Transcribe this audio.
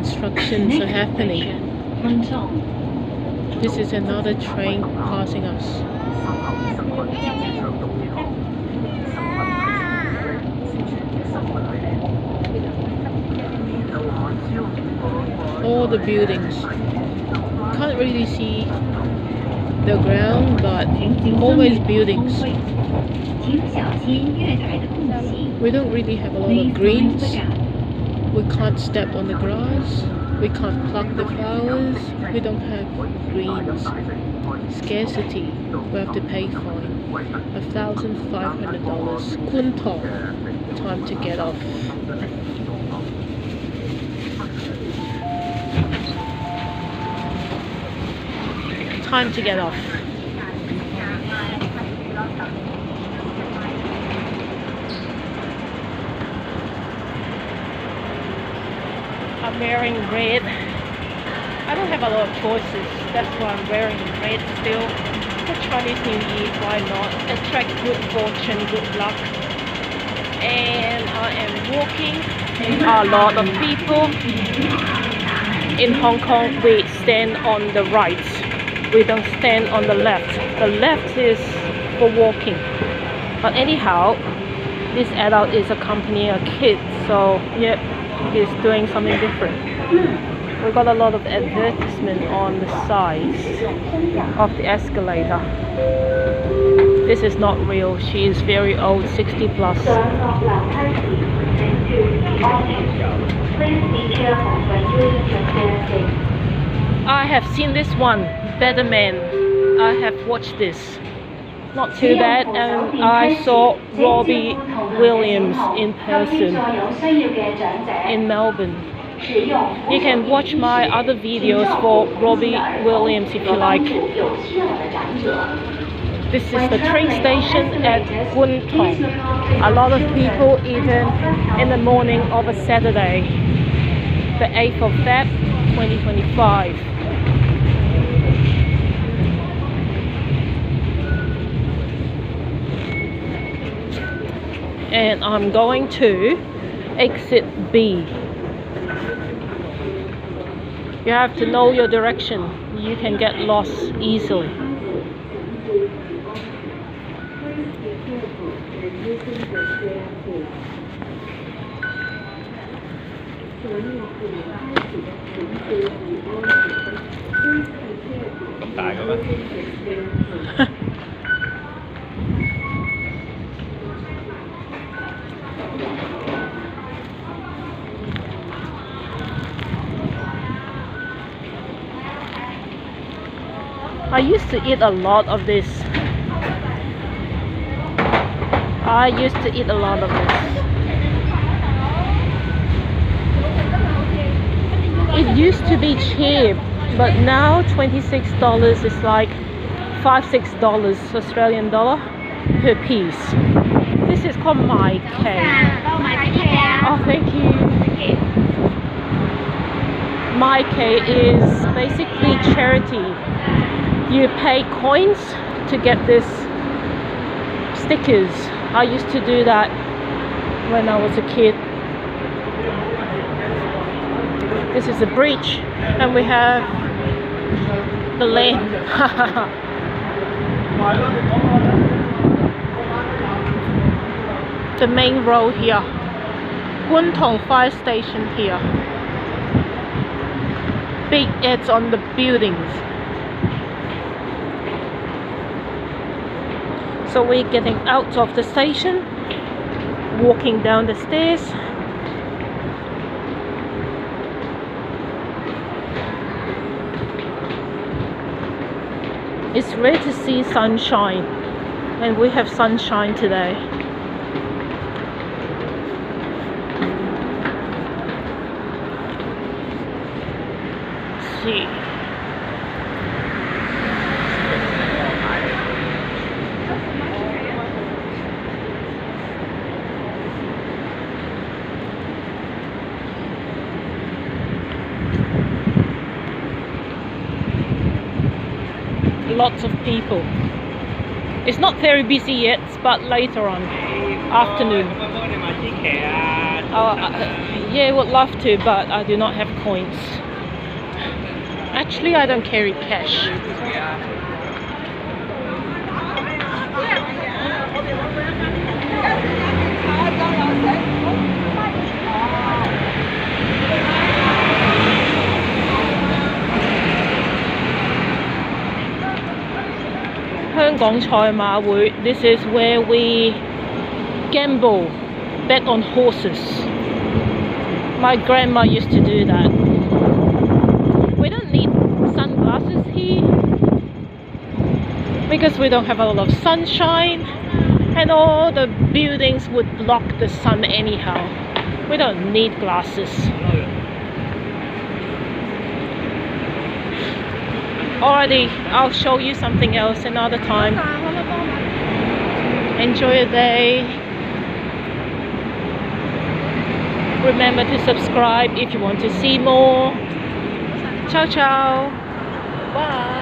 constructions are happening. Kwun Tong. This is another train passing us. All the buildings. Can't really see the ground, but always buildings. We don't really have a lot of greens. We can't step on the grass. We can't pluck the flowers. We don't have greens. Scarcity. We have to pay fine. $1,500. Kwun Tong. Time to get off. Time to get off. I'm wearing red. I don't have a lot of choices. That's why I'm wearing red still. For Chinese New Year, why not? Attract good fortune, good luck. And I am walking. There are a lot of people. In Hong Kong, we stand on the right. We don't stand on the left. The left is for walking. But anyhow, this adult is accompanying a kid, so yep, he's doing something different. We got a lot of advertisement on the sides of the escalator. This is not real. She is very old, 60 plus. I have seen this one, Better Man. I have watched this. Not too bad, and I saw Robbie Williams in person in Melbourne. You can watch my other videos for Robbie Williams if you like. This is the train station at Kwun Tong. A lot of people even in the morning of a Saturday, the 8th of Feb 2025. And I'm going to exit B. You have to know your direction. You can get lost easily. I used to eat a lot of this. It used to be cheap, but now $26 is like $5-6 Australian dollar per piece. This is called My Cake. Oh, thank you. My Cake is basically charity. You pay coins to get this stickers. I used to do that when I was a kid. This is a bridge, and we have the lane. The main road here. Kwun Tong fire station here. Big ads on the buildings. So we're getting out of the station, walking down the stairs. It's rare to see sunshine, and we have sunshine today. Let's see. Lots of people. It's not very busy yet, but later on, afternoon. Yeah, would love to, but I do not have coins. Actually, I don't carry cash. This is where we gamble, bet on horses. My grandma used to do that. We don't need sunglasses here because we don't have a lot of sunshine, and all the buildings would block the sun anyhow. We don't need glasses. Alrighty, I'll show you something else another time. Enjoy your day. Remember to subscribe if you want to see more. Ciao ciao. Bye.